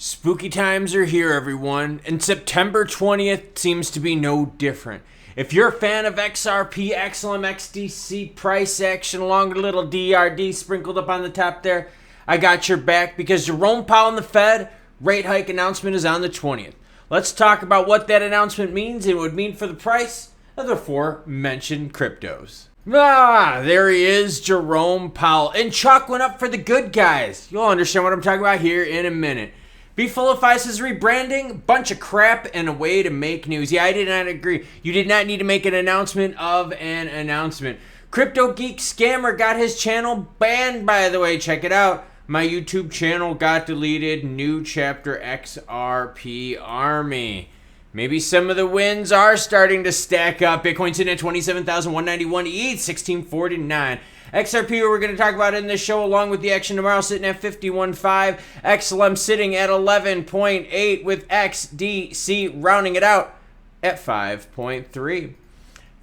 Spooky times are here, everyone, and September 20th seems to be no different. If you're a fan of XRP, XLM, XDC, price action, along with a little DRD sprinkled up on the top there, I got your back because Jerome Powell and the Fed rate hike announcement is on the 20th. Let's talk about what that announcement means and what it would mean for the price of the aforementioned cryptos. There he is, Jerome Powell. And chalk went up for the good guys. You'll understand what I'm talking about here in a minute. Befulifies rebranding, bunch of crap and a way to make news. Yeah, I did not agree. You did not need to make an announcement of an announcement. Crypto Geek Scammer got his channel banned, by the way. Check it out. My YouTube channel got deleted. New chapter XRP Army. Maybe some of the wins are starting to stack up. Bitcoin sitting at 27,191, ETH 1649. XRP, we're going to talk about in this show, along with the action tomorrow, sitting at 51.5. XLM sitting at 11.8, with XDC rounding it out at 5.3.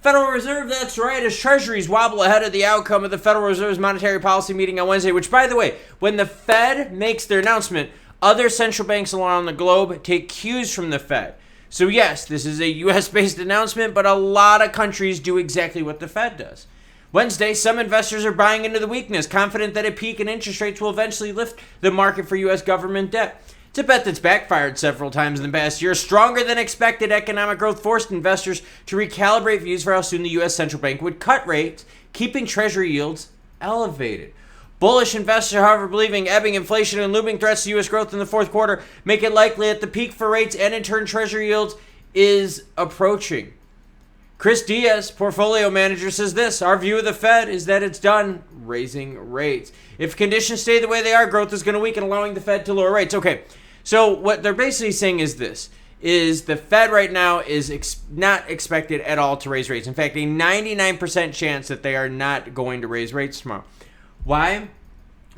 Federal Reserve, that's right, as treasuries wobble ahead of the outcome of the Federal Reserve's monetary policy meeting on Wednesday, which, by the way, when the Fed makes their announcement, other central banks around the globe take cues from the Fed. So yes, this is a US-based announcement, but a lot of countries do exactly what the Fed does. Wednesday, some investors are buying into the weakness, confident that a peak in interest rates will eventually lift the market for U.S. government debt. It's a bet that's backfired several times in the past year. Stronger than expected economic growth forced investors to recalibrate views for how soon the U.S. central bank would cut rates, keeping treasury yields elevated. Bullish investors, however, believing ebbing inflation and looming threats to U.S. growth in the fourth quarter make it likely that the peak for rates and in turn treasury yields is approaching. Chris Diaz, portfolio manager, says this: our view of the Fed is that it's done raising rates. If conditions stay the way they are, growth is going to weaken, allowing the Fed to lower rates. Okay, so what they're basically saying is this, is the Fed right now is not expected at all to raise rates. In fact, a 99% chance that they are not going to raise rates tomorrow. Why?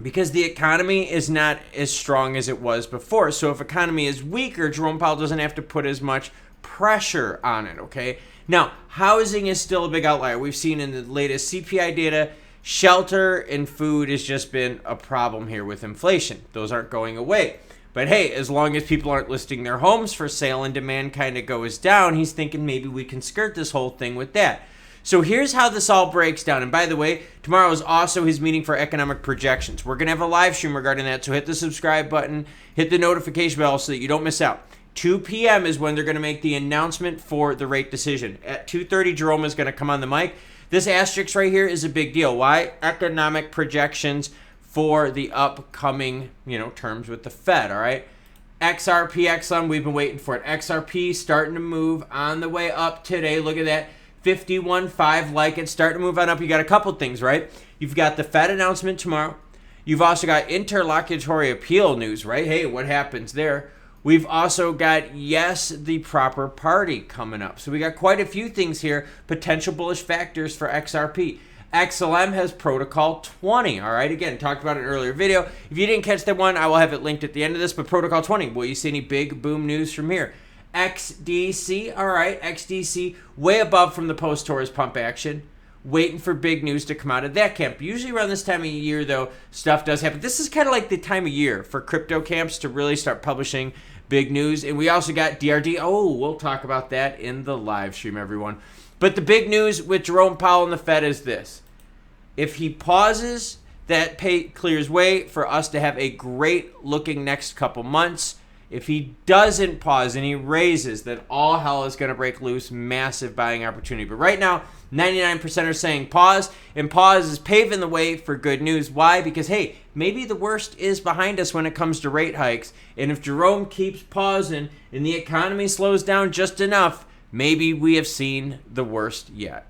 Because the economy is not as strong as it was before. So if economy is weaker, Jerome Powell doesn't have to put as much pressure on it, okay? Now, housing is still a big outlier. We've seen in the latest CPI data, shelter and food has just been a problem here with inflation. Those aren't going away. But hey, as long as people aren't listing their homes for sale and demand kind of goes down, he's thinking maybe we can skirt this whole thing with that. So here's how this all breaks down. And by the way, tomorrow is also his meeting for economic projections. We're going to have a live stream regarding that. So hit the subscribe button, hit the notification bell so that you don't miss out. 2 p.m. is when they're going to make the announcement for the rate decision. At 2:30, Jerome is going to come on the mic. This asterisk right here is a big deal. Why? Economic projections for the upcoming, terms with the Fed, all right? XRP, XLM, we've been waiting for it. XRP starting to move on the way up today. Look at that. 51.5, like it, starting to move on up. You got a couple things, right? You've got the Fed announcement tomorrow. You've also got interlocutory appeal news, right? Hey, what happens there? We've also got, the proper party coming up. So we got quite a few things here, potential bullish factors for XRP. XLM has Protocol 20, all right? Again, talked about it in an earlier video. If you didn't catch that one, I will have it linked at the end of this, but Protocol 20, will you see any big boom news from here? XDC, all right, XDC, way above from the post-Torres pump action. Waiting for big news to come out of that camp. Usually around this time of year, though, stuff does happen. This is kind of like the time of year for crypto camps to really start publishing big news. And we also got DRD. Oh, we'll talk about that in the live stream, everyone. But the big news with Jerome Powell and the Fed is this. If he pauses, that clears way for us to have a great looking next couple months. If he doesn't pause and he raises, then all hell is going to break loose. Massive buying opportunity. But right now, 99% are saying pause, and pause is paving the way for good news. Why? Because, hey, maybe the worst is behind us when it comes to rate hikes. And if Jerome keeps pausing and the economy slows down just enough, maybe we have seen the worst yet.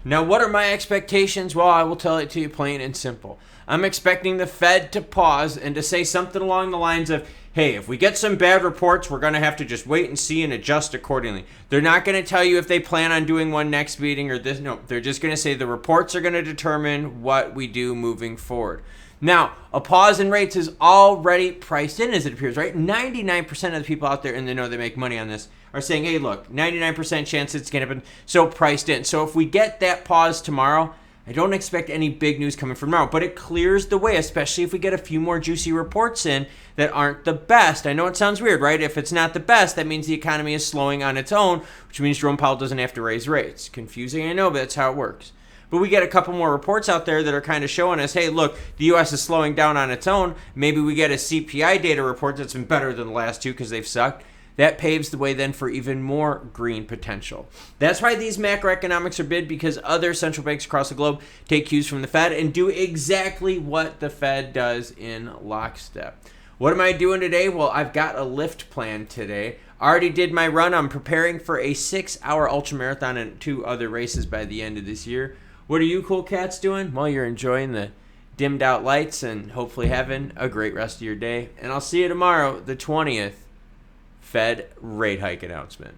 Now, what are my expectations? Well, I will tell it to you plain and simple. I'm expecting the Fed to pause and to say something along the lines of, hey, if we get some bad reports, we're going to have to just wait and see and adjust accordingly. They're not going to tell you if they plan on doing one next meeting or this. No, they're just going to say the reports are going to determine what we do moving forward. Now, a pause in rates is already priced in, as it appears, right? 99% of the people out there in the know that make money on this are saying, hey, look, 99% chance it's going to happen, so priced in. So if we get that pause tomorrow, I don't expect any big news coming from tomorrow, but it clears the way, especially if we get a few more juicy reports in that aren't the best. I know it sounds weird, right? If it's not the best, that means the economy is slowing on its own, which means Jerome Powell doesn't have to raise rates. Confusing, I know, but that's how it works. But we get a couple more reports out there that are kind of showing us, hey, look, the U.S. is slowing down on its own. Maybe we get a CPI data report that's been better than the last two because they've sucked. That paves the way then for even more green potential. That's why these macroeconomics are big, because other central banks across the globe take cues from the Fed and do exactly what the Fed does in lockstep. What am I doing today? Well, I've got a lift plan today. Already did my run. I'm preparing for a 6-hour ultramarathon and 2 other races by the end of this year. What are you cool cats doing? Well, you're enjoying the dimmed out lights and hopefully having a great rest of your day. And I'll see you tomorrow, the 20th. Fed rate hike announcement.